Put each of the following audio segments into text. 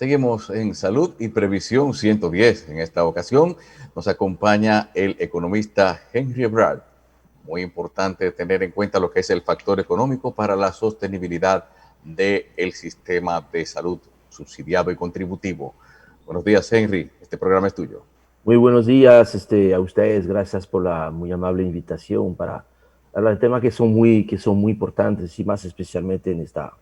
Seguimos en Salud y Previsión 110. En esta ocasión nos acompaña el economista Henry Ebrard. Muy importante tener en cuenta lo que es el factor económico para la sostenibilidad del sistema de salud subsidiado y contributivo. Buenos días, Henry. Este programa es tuyo. Muy buenos días a ustedes. Gracias por la muy amable invitación para hablar de temas que son muy importantes y más especialmente en esta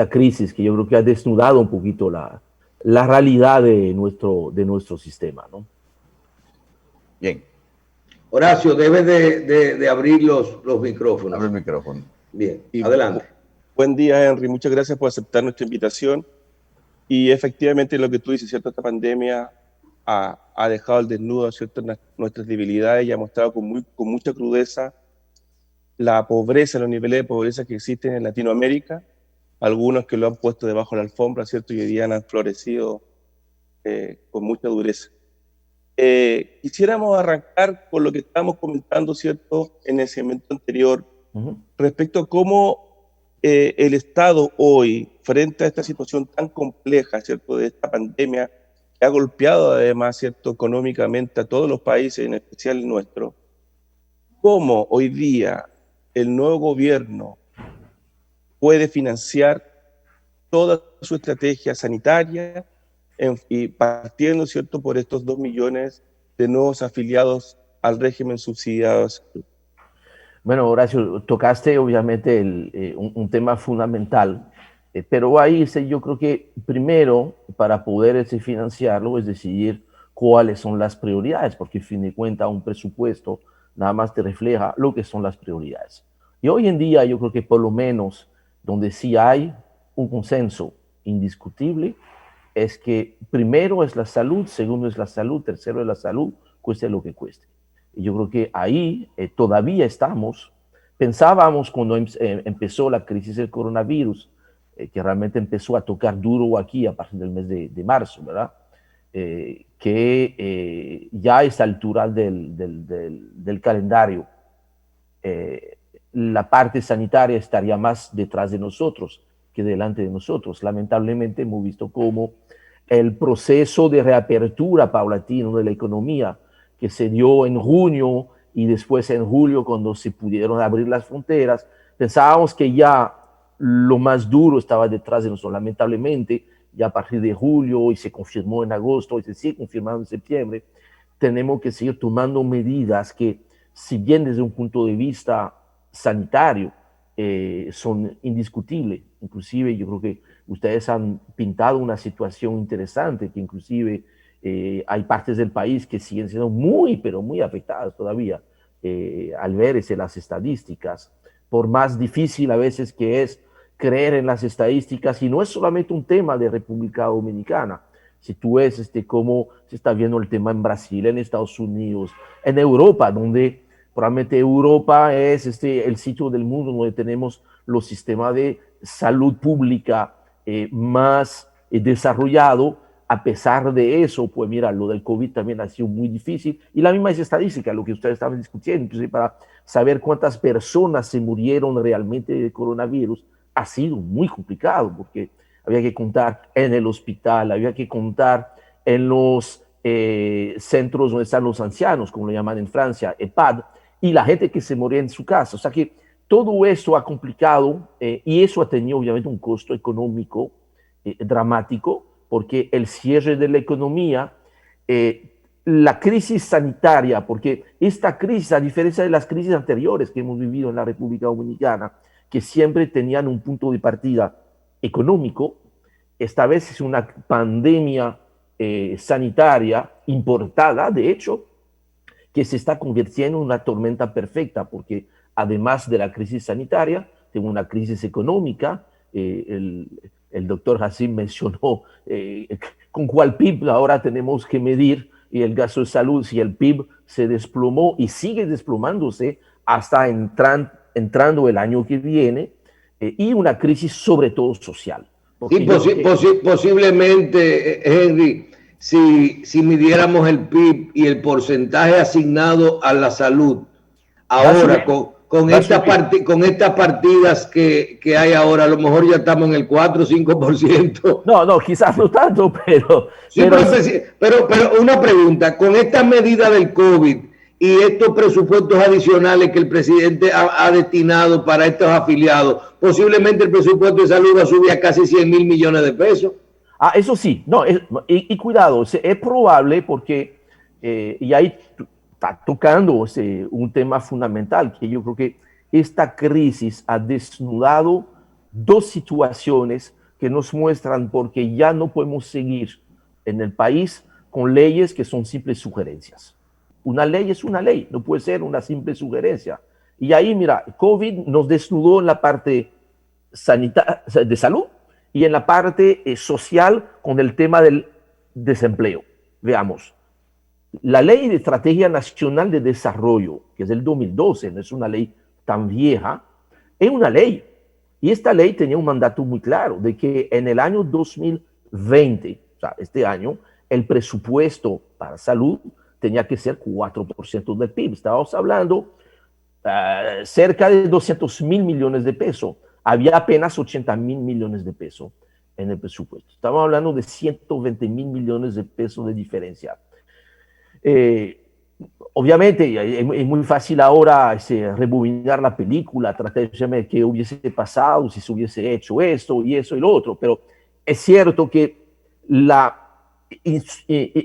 crisis que yo creo que ha desnudado un poquito la realidad de nuestro sistema, ¿no? Bien. Horacio, debes de abrir los micrófonos. Abre el micrófono. Bien, adelante. Buen día, Henry. Muchas gracias por aceptar nuestra invitación. Y efectivamente lo que tú dices, ¿cierto? Esta pandemia ha dejado al desnudo, ¿cierto?, nuestras debilidades y ha mostrado con mucha crudeza la pobreza, los niveles de pobreza que existen en Latinoamérica. Algunos que lo han puesto debajo de la alfombra, ¿cierto? Y hoy día han florecido con mucha dureza. Quisiéramos arrancar con lo que estábamos comentando, ¿cierto?, en el segmento anterior, respecto a cómo el Estado hoy, frente a esta situación tan compleja, ¿cierto?, de esta pandemia, que ha golpeado además, ¿cierto?, económicamente a todos los países, en especial el nuestro, cómo hoy día el nuevo gobierno puede financiar toda su estrategia sanitaria y partiendo, ¿cierto?, por estos 2 millones de nuevos afiliados al régimen subsidiado de salud. Bueno, Horacio, tocaste obviamente un tema fundamental, pero ahí yo creo que primero para poder financiarlo es decidir cuáles son las prioridades, porque a fin de cuentas un presupuesto nada más te refleja lo que son las prioridades. Y hoy en día yo creo que por lo menos donde sí hay un consenso indiscutible es que primero es la salud, segundo es la salud, tercero es la salud, cueste lo que cueste. Y yo creo que ahí todavía estamos. Pensábamos cuando empezó la crisis del coronavirus, que realmente empezó a tocar duro aquí a partir del mes de marzo, ¿verdad? Que ya a esta altura del calendario, la parte sanitaria estaría más detrás de nosotros que delante de nosotros. Lamentablemente hemos visto cómo el proceso de reapertura paulatino de la economía que se dio en junio y después en julio cuando se pudieron abrir las fronteras, pensábamos que ya lo más duro estaba detrás de nosotros. Lamentablemente, ya a partir de julio y se confirmó en agosto y se sigue confirmando en septiembre, tenemos que seguir tomando medidas que, si bien desde un punto de vista sanitario son indiscutibles. Inclusive yo creo que ustedes han pintado una situación interesante, que inclusive hay partes del país que siguen siendo muy, pero muy afectadas todavía al verse las estadísticas, por más difícil a veces que es creer en las estadísticas, y no es solamente un tema de República Dominicana. Si tú ves cómo se está viendo el tema en Brasil, en Estados Unidos, en Europa, donde probablemente Europa es el sitio del mundo donde tenemos los sistemas de salud pública más desarrollado. A pesar de eso, pues mira, lo del COVID también ha sido muy difícil, y la misma es estadística, lo que ustedes estaban discutiendo, entonces para saber cuántas personas se murieron realmente de coronavirus ha sido muy complicado, porque había que contar en el hospital, había que contar en los centros donde están los ancianos, como lo llaman en Francia, EHPAD, y la gente que se moría en su casa. O sea que todo esto ha complicado y eso ha tenido obviamente un costo económico dramático, porque el cierre de la economía, la crisis sanitaria, porque esta crisis, a diferencia de las crisis anteriores que hemos vivido en la República Dominicana, que siempre tenían un punto de partida económico, esta vez es una pandemia sanitaria importada, de hecho, que se está convirtiendo en una tormenta perfecta, porque además de la crisis sanitaria, tengo una crisis económica. El doctor Hassim mencionó con cuál PIB ahora tenemos que medir y el gasto de salud, si el PIB se desplomó y sigue desplomándose hasta entrando el año que viene, y una crisis sobre todo social. Sí, posiblemente, Henry, si midiéramos el PIB y el porcentaje asignado a la salud, ahora con estas partidas que hay ahora, a lo mejor ya estamos en el 4 o 5%. No, quizás no tanto, pero... Sí, pero una pregunta, con esta medida del COVID y estos presupuestos adicionales que el presidente ha destinado para estos afiliados, posiblemente el presupuesto de salud va a subir a casi 100 mil millones de pesos. Eso sí, no, y cuidado, es probable porque, y ahí está tocando un tema fundamental, que yo creo que esta crisis ha desnudado dos situaciones que nos muestran porque ya no podemos seguir en el país con leyes que son simples sugerencias. Una ley es una ley, no puede ser una simple sugerencia. Y ahí, mira, COVID nos desnudó en la parte de salud y en la parte social con el tema del desempleo. Veamos, la Ley de Estrategia Nacional de Desarrollo, que es del 2012, no es una ley tan vieja, es una ley. Y esta ley tenía un mandato muy claro de que en el año 2020, o sea, este año, el presupuesto para salud tenía que ser 4% del PIB. Estábamos hablando cerca de 200 mil millones de pesos. Había apenas 80 mil millones de pesos en el presupuesto. Estamos hablando de 120 mil millones de pesos de diferencia. Obviamente es muy fácil ahora rebobinar la película, tratar de ver qué hubiese pasado si se hubiese hecho esto y eso y lo otro, pero es cierto que la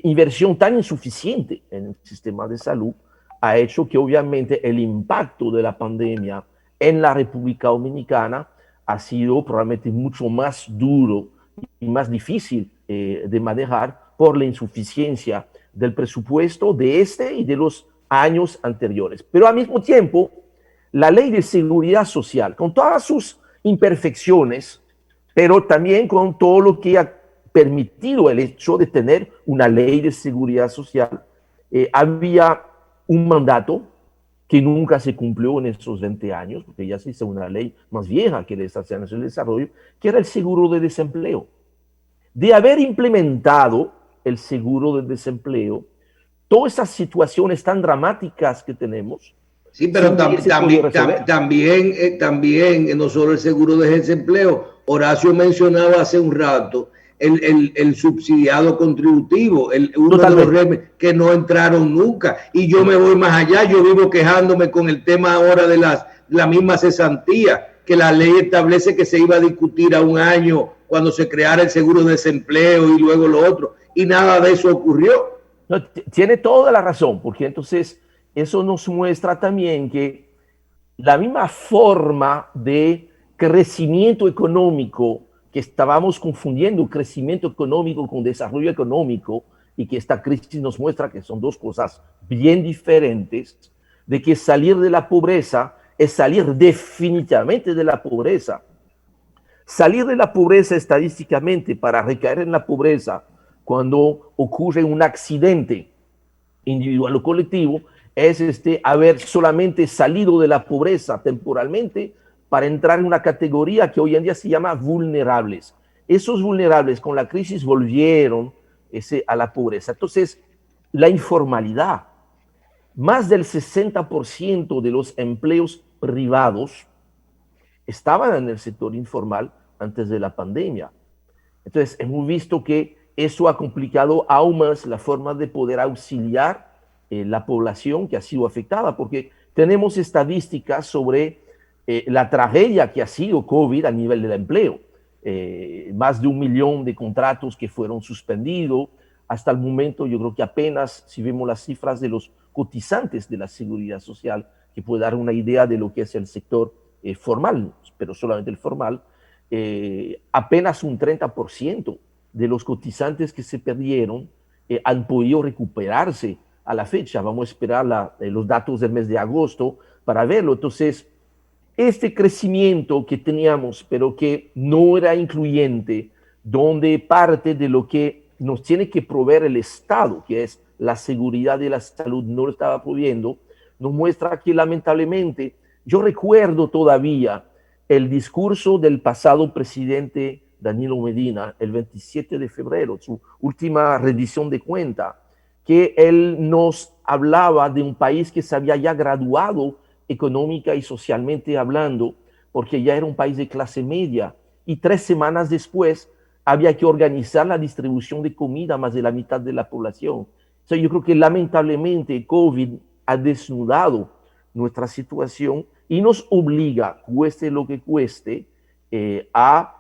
inversión tan insuficiente en el sistema de salud ha hecho que obviamente el impacto de la pandemia en la República Dominicana ha sido probablemente mucho más duro y más difícil de manejar por la insuficiencia del presupuesto de este y de los años anteriores. Pero al mismo tiempo, la Ley de Seguridad Social, con todas sus imperfecciones, pero también con todo lo que ha permitido el hecho de tener una Ley de Seguridad Social, había un mandato que nunca se cumplió en esos 20 años, porque ya se hizo una ley más vieja que la Estrategia Nacional de Desarrollo, que era el seguro de desempleo. De haber implementado el seguro de desempleo, todas esas situaciones tan dramáticas que tenemos. Sí, pero también no solo el seguro de desempleo. Horacio mencionaba hace un rato el subsidiado contributivo, uno de los regímenes que no entraron nunca. Y yo me voy más allá, yo vivo quejándome con el tema ahora de la misma cesantía, que la ley establece que se iba a discutir a un año cuando se creara el seguro de desempleo y luego lo otro, y nada de eso ocurrió. No, tiene toda la razón, porque entonces eso nos muestra también que la misma forma de crecimiento económico, que estábamos confundiendo crecimiento económico con desarrollo económico, y que esta crisis nos muestra que son dos cosas bien diferentes, de que salir de la pobreza es salir definitivamente de la pobreza. Salir de la pobreza estadísticamente para recaer en la pobreza cuando ocurre un accidente individual o colectivo es haber solamente salido de la pobreza temporalmente para entrar en una categoría que hoy en día se llama vulnerables. Esos vulnerables con la crisis volvieron a la pobreza. Entonces, la informalidad, más del 60% de los empleos privados estaban en el sector informal antes de la pandemia. Entonces, hemos visto que eso ha complicado aún más la forma de poder auxiliar la población que ha sido afectada, porque tenemos estadísticas sobre la tragedia que ha sido COVID a nivel del empleo. Más de 1 millón de contratos que fueron suspendidos. Hasta el momento, yo creo que apenas, si vemos las cifras de los cotizantes de la Seguridad Social, que puede dar una idea de lo que es el sector formal, pero solamente el formal, apenas un 30% de los cotizantes que se perdieron han podido recuperarse a la fecha. Vamos a esperar los datos del mes de agosto para verlo. Entonces, este crecimiento que teníamos, pero que no era incluyente, donde parte de lo que nos tiene que proveer el Estado, que es la seguridad de la salud, no lo estaba pudiendo, nos muestra que lamentablemente, yo recuerdo todavía el discurso del pasado presidente Danilo Medina, el 27 de febrero, su última rendición de cuenta, que él nos hablaba de un país que se había ya graduado económica y socialmente hablando, porque ya era un país de clase media, y 3 semanas después había que organizar la distribución de comida a más de la mitad de la población. O sea, yo creo que lamentablemente COVID ha desnudado nuestra situación y nos obliga, cueste lo que cueste, a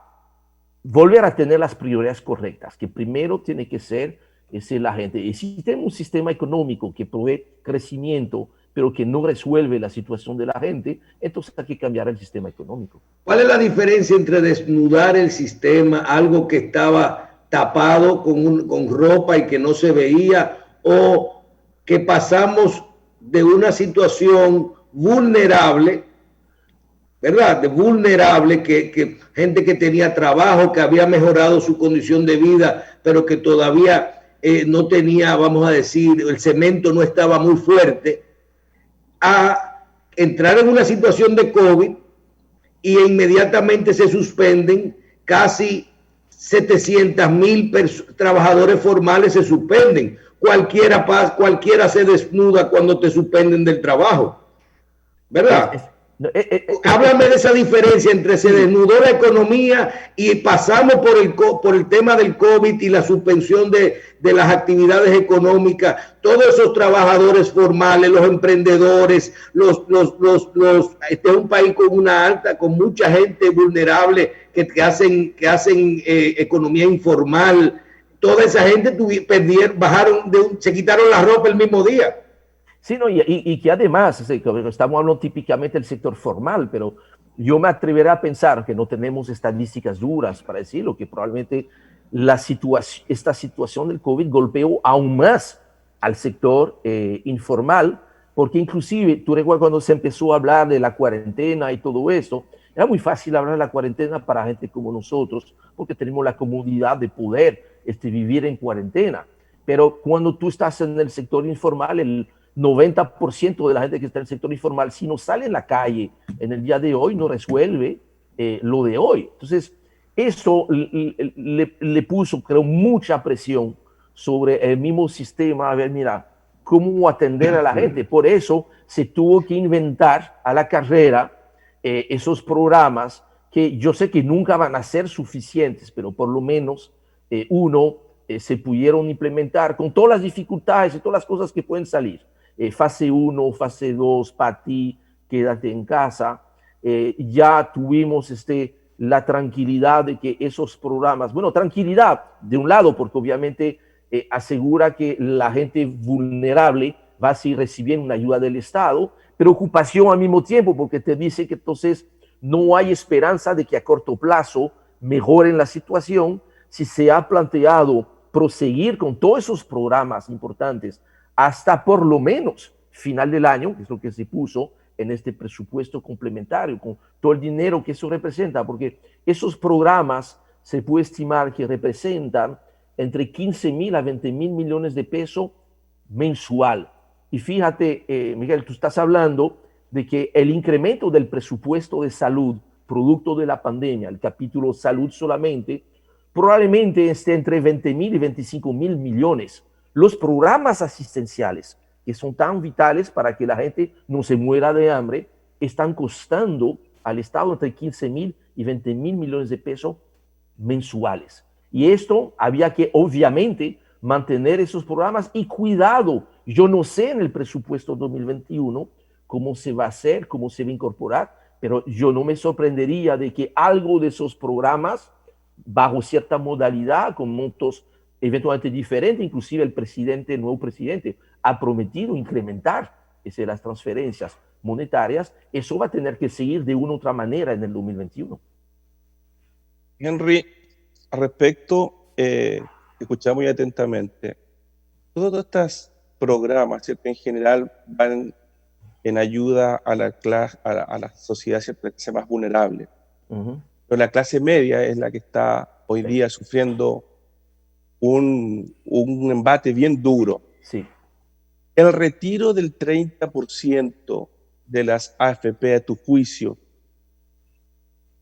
volver a tener las prioridades correctas, que primero tiene que ser la gente. Y si tenemos un sistema económico que provee crecimiento, pero que no resuelve la situación de la gente, entonces hay que cambiar el sistema económico. ¿Cuál es la diferencia entre desnudar el sistema, algo que estaba tapado con ropa y que no se veía, o que pasamos de una situación vulnerable, ¿verdad? De vulnerable, que gente que tenía trabajo, que había mejorado su condición de vida, pero que todavía no tenía, vamos a decir, el cemento no estaba muy fuerte, a entrar en una situación de COVID y inmediatamente se suspenden casi 700,000 trabajadores formales, se suspenden. Cualquiera se desnuda cuando te suspenden del trabajo, ¿verdad? Háblame de esa diferencia entre se desnudó la economía y pasamos por el tema del COVID y la suspensión de las actividades económicas, todos esos trabajadores formales, los emprendedores, este es un país con mucha gente vulnerable que hacen economía informal. Toda esa gente se quitaron la ropa el mismo día. Sí, no, y que además, estamos hablando típicamente del sector formal, pero yo me atreveré a pensar que no tenemos estadísticas duras para decirlo, que probablemente esta situación del COVID golpeó aún más al sector informal, porque inclusive, tú recuerdas cuando se empezó a hablar de la cuarentena y todo esto, era muy fácil hablar de la cuarentena para gente como nosotros, porque tenemos la comodidad de poder vivir en cuarentena, pero cuando tú estás en el sector informal, el 90% de la gente que está en el sector informal, si no sale en la calle en el día de hoy, no resuelve lo de hoy. Entonces, eso le puso, creo, mucha presión sobre el mismo sistema, a ver, mira, cómo atender a la gente. Por eso se tuvo que inventar a la carrera esos programas que yo sé que nunca van a ser suficientes, pero por lo menos se pudieron implementar con todas las dificultades y todas las cosas que pueden salir. Fase 1, fase 2, para ti, quédate en casa. Ya tuvimos la tranquilidad de que esos programas, bueno, tranquilidad de un lado, porque obviamente asegura que la gente vulnerable va a seguir recibiendo una ayuda del Estado, preocupación al mismo tiempo, porque te dice que entonces no hay esperanza de que a corto plazo mejoren la situación si se ha planteado proseguir con todos esos programas importantes hasta por lo menos final del año, que es lo que se puso en este presupuesto complementario, con todo el dinero que eso representa, porque esos programas se puede estimar que representan entre 15,000 a 20,000 millones de pesos mensual. Y fíjate, Miguel, tú estás hablando de que el incremento del presupuesto de salud, producto de la pandemia, el capítulo salud solamente, probablemente esté entre 20,000 y 25,000 millones. Los programas asistenciales, que son tan vitales para que la gente no se muera de hambre, están costando al Estado entre 15,000 y 20,000 millones de pesos mensuales. Y esto había que, obviamente, mantener esos programas y cuidado. Yo no sé en el presupuesto 2021 cómo se va a hacer, cómo se va a incorporar, pero yo no me sorprendería de que algo de esos programas, bajo cierta modalidad, con montos eventualmente diferentes, inclusive el nuevo presidente, ha prometido incrementar las transferencias monetarias, eso va a tener que seguir de una u otra manera en el 2021. Henry, al respecto, escuchaba muy atentamente. Todos estos programas, ¿cierto?, en general van en ayuda a la sociedad, ¿cierto?, la clase más vulnerable. Pero la clase media es la que está hoy día sufriendo un embate bien duro. Sí. El retiro del 30% de las AFP, a tu juicio,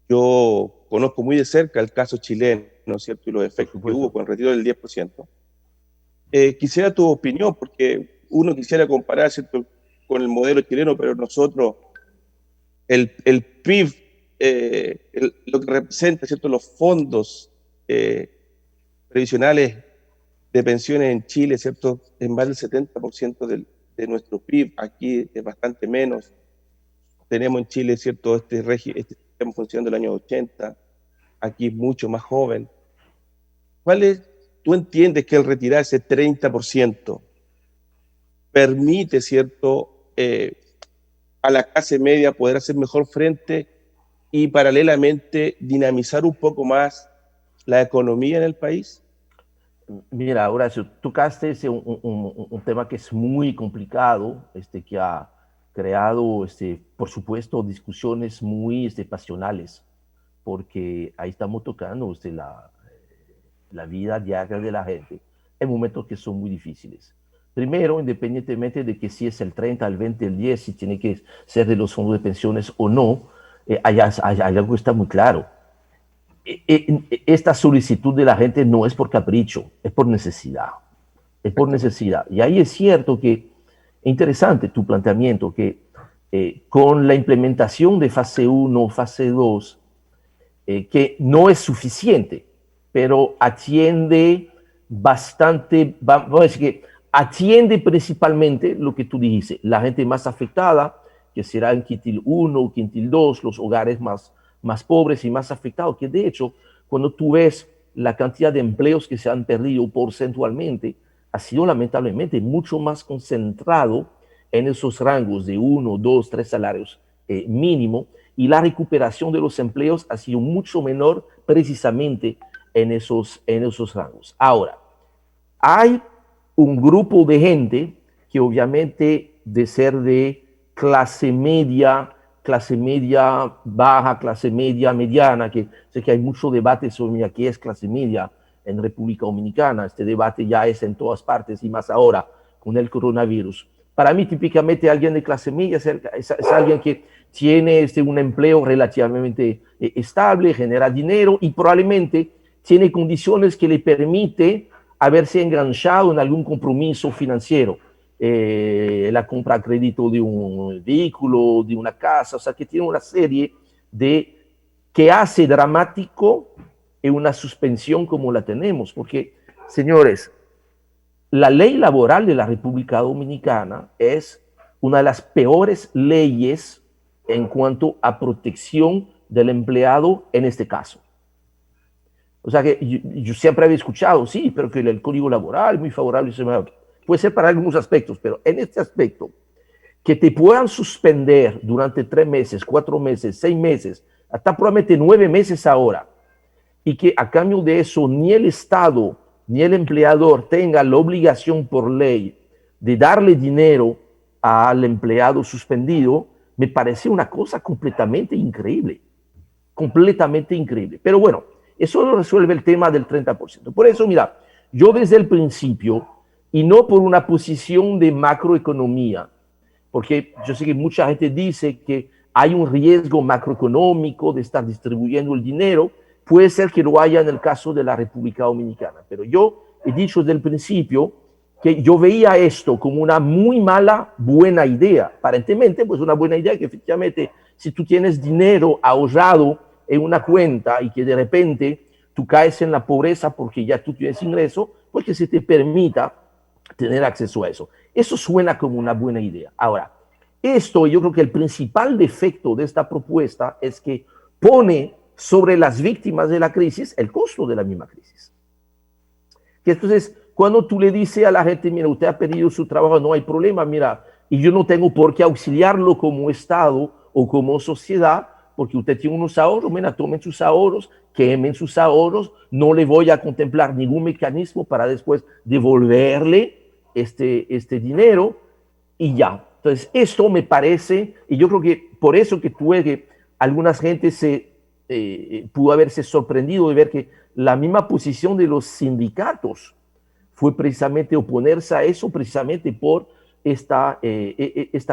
yo conozco muy de cerca el caso chileno, ¿no es cierto?, y los efectos que hubo con el retiro del 10%. Quisiera tu opinión, porque uno quisiera comparar, ¿cierto?, con el modelo chileno, pero nosotros el PIB, lo que representa, ¿cierto?, los fondos previsionales de pensiones en Chile, ¿cierto?, es más del 70% de nuestro PIB. Aquí es bastante menos. Tenemos en Chile, ¿cierto?, este sistema funcionando del año 80, aquí es mucho más joven. ¿Tú entiendes que el retirar ese 30% permite, ¿cierto?, a la clase media poder hacer mejor frente y paralelamente dinamizar un poco más la economía en el país? Mira, Horacio, tocaste un tema que es muy complicado, que ha creado, por supuesto, discusiones muy pasionales, porque ahí estamos tocando la vida diaria de la gente en momentos que son muy difíciles. Primero, independientemente de que si es el 30, el 20, el 10, si tiene que ser de los fondos de pensiones o no, hay algo que está muy claro. Esta solicitud de la gente no es por capricho, es por necesidad. Es por necesidad. Y ahí es cierto que, es interesante tu planteamiento, que con la implementación de fase 1, fase 2, que no es suficiente, pero atiende bastante, vamos a decir que atiende principalmente lo que tú dijiste, la gente más afectada, que será en quintil 1 o quintil 2, los hogares más pobres y más afectados, que de hecho, cuando tú ves la cantidad de empleos que se han perdido porcentualmente, ha sido lamentablemente mucho más concentrado en esos rangos de 1, 2, 3 salarios mínimo, y la recuperación de los empleos ha sido mucho menor precisamente en esos rangos. Ahora, hay un grupo de gente que obviamente de ser de clase media baja, clase media mediana, que sé que hay mucho debate sobre qué es clase media en República Dominicana. Este debate ya es en todas partes y más ahora con el coronavirus. Para mí, típicamente, alguien de clase media es alguien que tiene un empleo relativamente estable, genera dinero y probablemente tiene condiciones que le permite haberse enganchado en algún compromiso financiero. La compra a crédito de un vehículo, de una casa, o sea, que tiene una serie que hace dramático en una suspensión como la tenemos, porque, señores, la ley laboral de la República Dominicana es una de las peores leyes en cuanto a protección del empleado en este caso. O sea que yo siempre había escuchado, sí, pero que el código laboral es muy favorable, puede ser para algunos aspectos, pero en este aspecto, que te puedan suspender durante 3 meses, 4 meses, 6 meses, hasta probablemente 9 meses ahora, y que a cambio de eso ni el Estado ni el empleador tenga la obligación por ley de darle dinero al empleado suspendido, me parece una cosa completamente increíble. Pero bueno, eso no resuelve el tema del 30%. Por eso, mira, yo desde el principio, y no por una posición de macroeconomía, porque yo sé que mucha gente dice que hay un riesgo macroeconómico de estar distribuyendo el dinero, puede ser que lo haya en el caso de la República Dominicana, pero yo he dicho desde el principio que yo veía esto como una muy buena idea. Aparentemente, pues una buena idea que efectivamente, si tú tienes dinero ahorrado en una cuenta y que de repente tú caes en la pobreza porque ya tú tienes ingreso, pues que se te permita tener acceso a eso. Eso suena como una buena idea. Ahora, yo creo que el principal defecto de esta propuesta es que pone sobre las víctimas de la crisis el costo de la misma crisis. Que entonces, cuando tú le dices a la gente, mira, usted ha perdido su trabajo, no hay problema, mira, y yo no tengo por qué auxiliarlo como Estado o como sociedad, porque usted tiene unos ahorros, mira, tomen sus ahorros, quemen sus ahorros, no le voy a contemplar ningún mecanismo para después devolverle este dinero y ya. Entonces, esto me parece, y yo creo que por eso que algunas gentes pudo haberse sorprendido de ver que la misma posición de los sindicatos fue precisamente oponerse a eso, precisamente por esta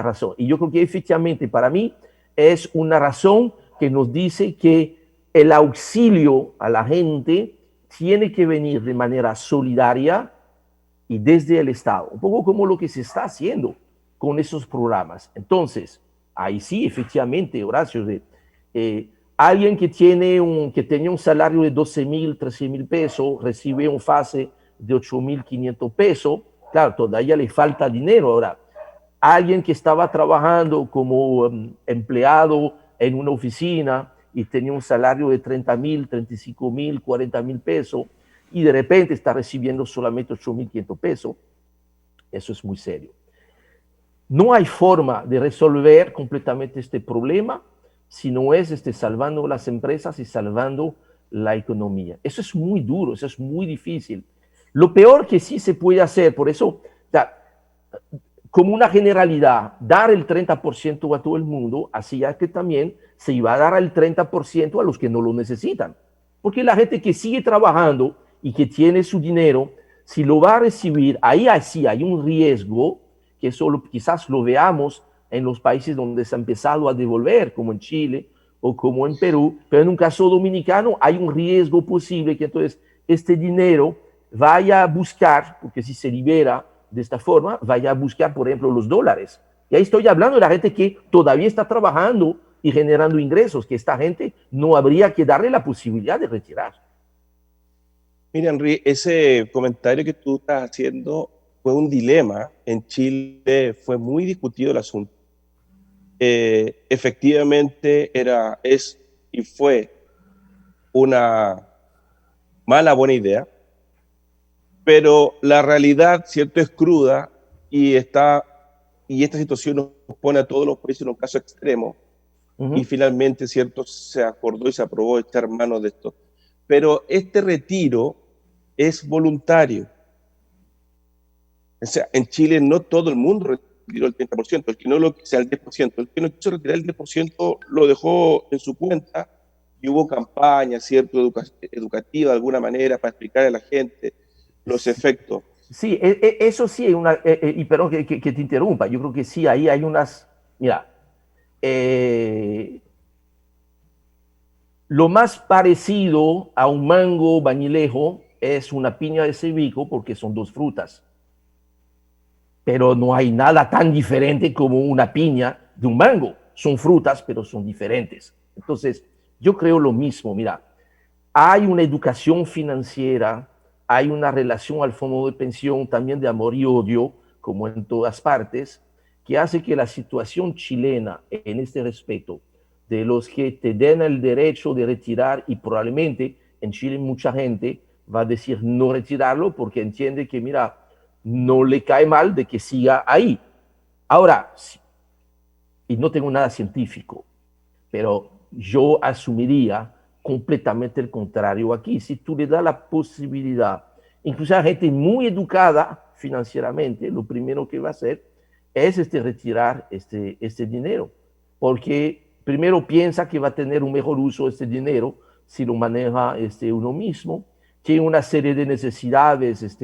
razón. Y yo creo que efectivamente para mí es una razón que nos dice que el auxilio a la gente tiene que venir de manera solidaria y desde el Estado, un poco como lo que se está haciendo con esos programas. Entonces, Ahí sí, efectivamente, Horacio, alguien que tenía un salario de 12,000, 13,000 pesos, recibe un fase de 8,500 pesos, claro, todavía le falta dinero. Ahora, alguien que estaba trabajando como empleado en una oficina y tenía un salario de 30,000, 35,000, 40,000 pesos, y de repente está recibiendo solamente 8,500 pesos, eso es muy serio. No hay forma de resolver completamente este problema si no es salvando las empresas y salvando la economía. Eso es muy duro, eso es muy difícil. Lo peor que sí se puede hacer, por eso, como una generalidad, dar el 30% a todo el mundo, así ya que también se iba a dar el 30% a los que no lo necesitan. Porque la gente que sigue trabajando y que tiene su dinero, si lo va a recibir, ahí sí hay un riesgo, que eso quizás lo veamos en los países donde se ha empezado a devolver, como en Chile o como en Perú, pero en un caso dominicano hay un riesgo posible que entonces este dinero vaya a buscar, porque si se libera de esta forma, vaya a buscar, por ejemplo, los dólares. Y ahí estoy hablando de la gente que todavía está trabajando y generando ingresos, que esta gente no habría que darle la posibilidad de retirar. Mira, Henry, ese comentario que tú estás haciendo fue un dilema. En Chile fue muy discutido el asunto. Efectivamente es y fue una buena idea, pero la realidad, ¿cierto?, es cruda y esta situación nos pone a todos los países en un caso extremo. Y finalmente, ¿cierto?, se acordó y se aprobó estar en manos de esto. Pero este retiro es voluntario. O sea, en Chile no todo el mundo retiró el 30%, el que no lo quiso el 10%, el que no quiso retirar el 10% lo dejó en su cuenta y hubo campaña, ¿cierto?, educativa de alguna manera para explicar a la gente los efectos. Sí, eso sí hay una, y perdón que te interrumpa, yo creo que sí, ahí hay unas, mira, lo más parecido a un mango bañilejo es una piña de cebico porque son dos frutas. Pero no hay nada tan diferente como una piña de un mango. Son frutas, pero son diferentes. Entonces, yo creo lo mismo. Mira, hay una educación financiera, hay una relación al fondo de pensión también de amor y odio, como en todas partes, que hace que la situación chilena en este respecto, de los que te den el derecho de retirar, y probablemente en Chile mucha gente va a decir no retirarlo porque entiende que, mira, no le cae mal de que siga ahí. Ahora, y no tengo nada científico, pero yo asumiría completamente el contrario aquí. Si tú le das la posibilidad, incluso a gente muy educada financieramente, lo primero que va a hacer es retirar este dinero, porque primero piensa que va a tener un mejor uso de este dinero si lo maneja uno mismo, tiene una serie de necesidades,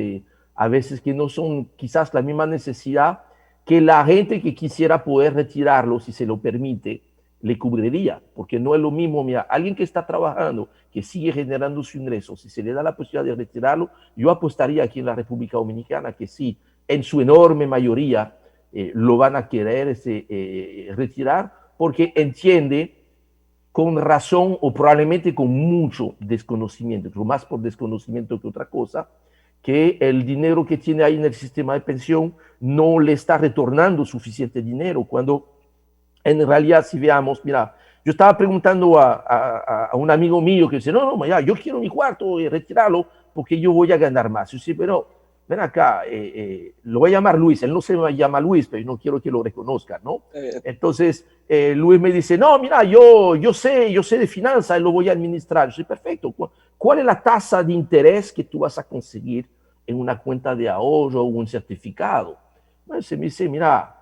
a veces que no son quizás la misma necesidad que la gente que quisiera poder retirarlo, si se lo permite, le cubriría, porque no es lo mismo, mira, alguien que está trabajando, que sigue generando su ingreso, si se le da la posibilidad de retirarlo, yo apostaría aquí en la República Dominicana que sí, en su enorme mayoría lo van a querer retirar, porque entiende con razón o probablemente con mucho desconocimiento, pero más por desconocimiento que otra cosa, que el dinero que tiene ahí en el sistema de pensión no le está retornando suficiente dinero, cuando en realidad si veamos, mira, yo estaba preguntando a un amigo mío que dice, no, ya, yo quiero mi cuarto y retirarlo porque yo voy a ganar más. Yo dice, pero ven acá, lo voy a llamar Luis, él no se llama Luis, pero yo no quiero que lo reconozca, ¿no? Entonces, Luis me dice, no, mira, yo sé de finanzas y lo voy a administrar. Yo dice, perfecto, ¿cuál es la tasa de interés que tú vas a conseguir en una cuenta de ahorro o un certificado? Entonces me dice, mira,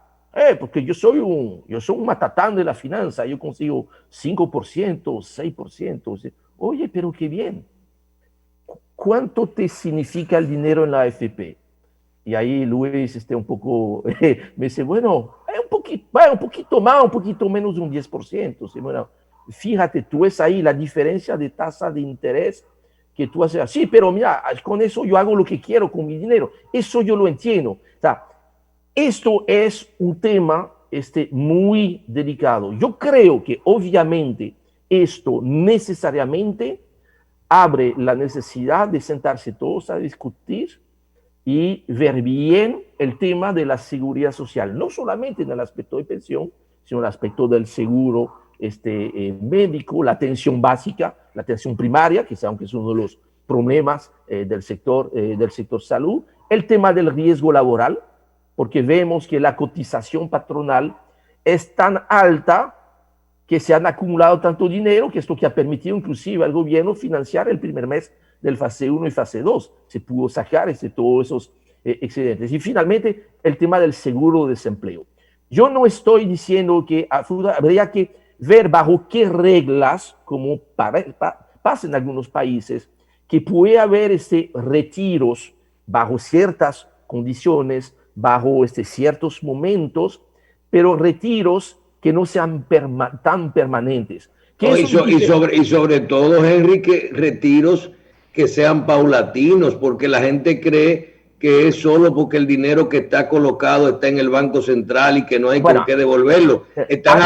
porque yo soy un matatán de la finanza, yo consigo 5%, 6%. Oye, pero qué bien. ¿Cuánto te significa el dinero en la AFP? Y ahí Luis un poco me dice, bueno, un poquito más, un poquito menos de un 10%. ¿Sí? Bueno, fíjate, tú ves ahí la diferencia de tasa de interés que tú haces. Sí, pero mira, con eso yo hago lo que quiero con mi dinero. Eso yo lo entiendo. O sea, esto es un tema muy delicado. Yo creo que obviamente esto necesariamente abre la necesidad de sentarse todos a discutir y ver bien el tema de la seguridad social, no solamente en el aspecto de pensión, sino en el aspecto del seguro médico, la atención básica, la atención primaria, que aunque es uno de los problemas del sector salud, el tema del riesgo laboral, porque vemos que la cotización patronal es tan alta que se han acumulado tanto dinero que esto que ha permitido inclusive al gobierno financiar el primer mes del fase 1 y fase 2. Se pudo sacar todos esos excedentes. Y finalmente, el tema del seguro de desempleo. Yo no estoy diciendo que habría que ver bajo qué reglas, como pasa en algunos países, que puede haber retiros bajo ciertas condiciones, bajo ciertos momentos, pero retiros que no sean tan permanentes. Y sobre todo, Henry, que retiros que sean paulatinos, porque la gente cree que es solo porque el dinero que está colocado está en el Banco Central y que no hay con qué devolverlo. Están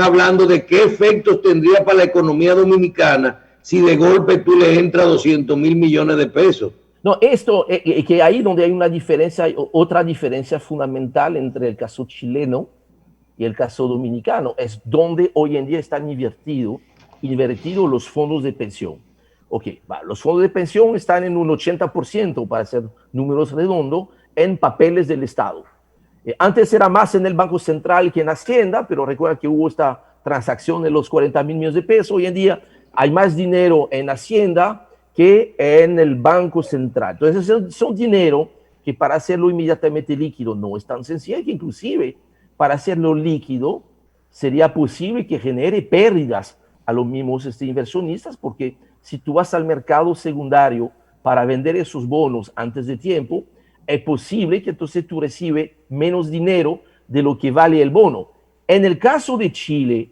hablando de qué efectos tendría para la economía dominicana si de golpe tú le entras 200 mil millones de pesos. No, esto, que ahí donde hay una diferencia, otra diferencia fundamental entre el caso chileno y el caso dominicano, es donde hoy en día están invertidos los fondos de pensión. Los fondos de pensión están en un 80%, para hacer números redondos, en papeles del Estado. Antes era más en el Banco Central que en Hacienda, pero recuerda que hubo esta transacción de los 40 mil millones de pesos. Hoy en día hay más dinero en Hacienda que en el Banco Central. Entonces son dinero que para hacerlo inmediatamente líquido no es tan sencillo, que inclusive para hacerlo líquido sería posible que genere pérdidas a los mismos inversionistas, porque si tú vas al mercado secundario para vender esos bonos antes de tiempo, es posible que entonces tú recibes menos dinero de lo que vale el bono. En el caso de Chile,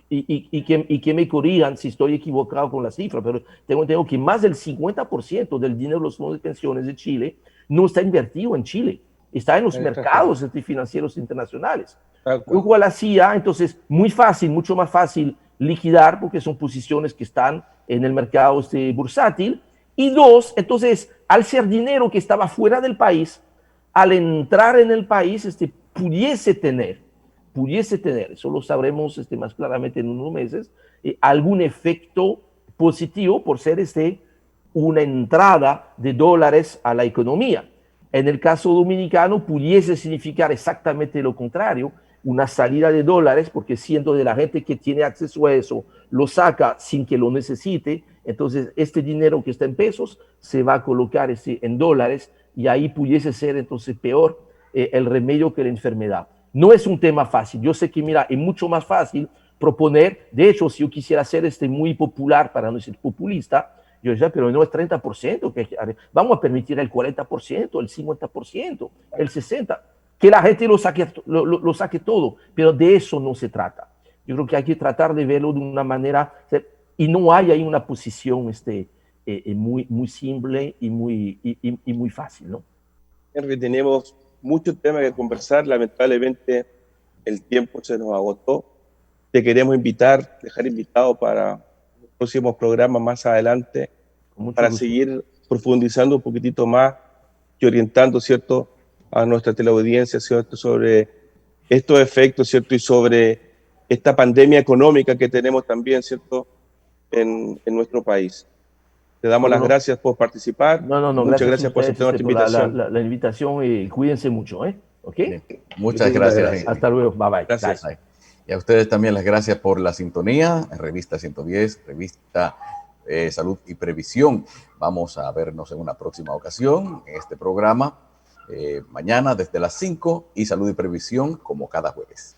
que me corrijan si estoy equivocado con la cifra, pero tengo que más del 50% del dinero de los fondos de pensiones de Chile no está invertido en Chile, está en los mercados financieros internacionales. Lo cual hacía entonces mucho más fácil liquidar, porque son posiciones que están en el mercado bursátil. Y dos, entonces, al ser dinero que estaba fuera del país, al entrar en el país, pudiese tener, eso lo sabremos más claramente en unos meses, algún efecto positivo por ser una entrada de dólares a la economía. En el caso dominicano pudiese significar exactamente lo contrario, una salida de dólares, porque siendo de la gente que tiene acceso a eso, lo saca sin que lo necesite, entonces este dinero que está en pesos se va a colocar en dólares, y ahí pudiese ser entonces peor el remedio que la enfermedad. No es un tema fácil. Yo sé que, mira, es mucho más fácil proponer. De hecho, si yo quisiera ser muy popular, para no decir populista, yo decía, pero no es 30%, vamos a permitir el 40%, el 50%, el 60%, que la gente lo saque todo, pero de eso no se trata. Yo creo que hay que tratar de verlo de una manera, y no hay ahí una posición muy simple y muy fácil, ¿no? Henry, tenemos mucho tema que conversar, lamentablemente el tiempo se nos agotó. Te queremos dejar invitado para próximos programas más adelante, para seguir profundizando un poquitito más y orientando, ¿cierto?, a nuestra teleaudiencia, ¿cierto?, sobre estos efectos, ¿cierto?, y sobre esta pandemia económica que tenemos también, ¿cierto?, en nuestro país. Te damos las gracias por participar. Muchas gracias por aceptar nuestra invitación. La invitación, y cuídense mucho, ¿ok? Muchas gracias. Hasta luego, bye. Gracias. Bye. Y a ustedes también las gracias por la sintonía en Revista 110, Revista Salud y Previsión. Vamos a vernos en una próxima ocasión en este programa, mañana desde las 5, y Salud y Previsión como cada jueves.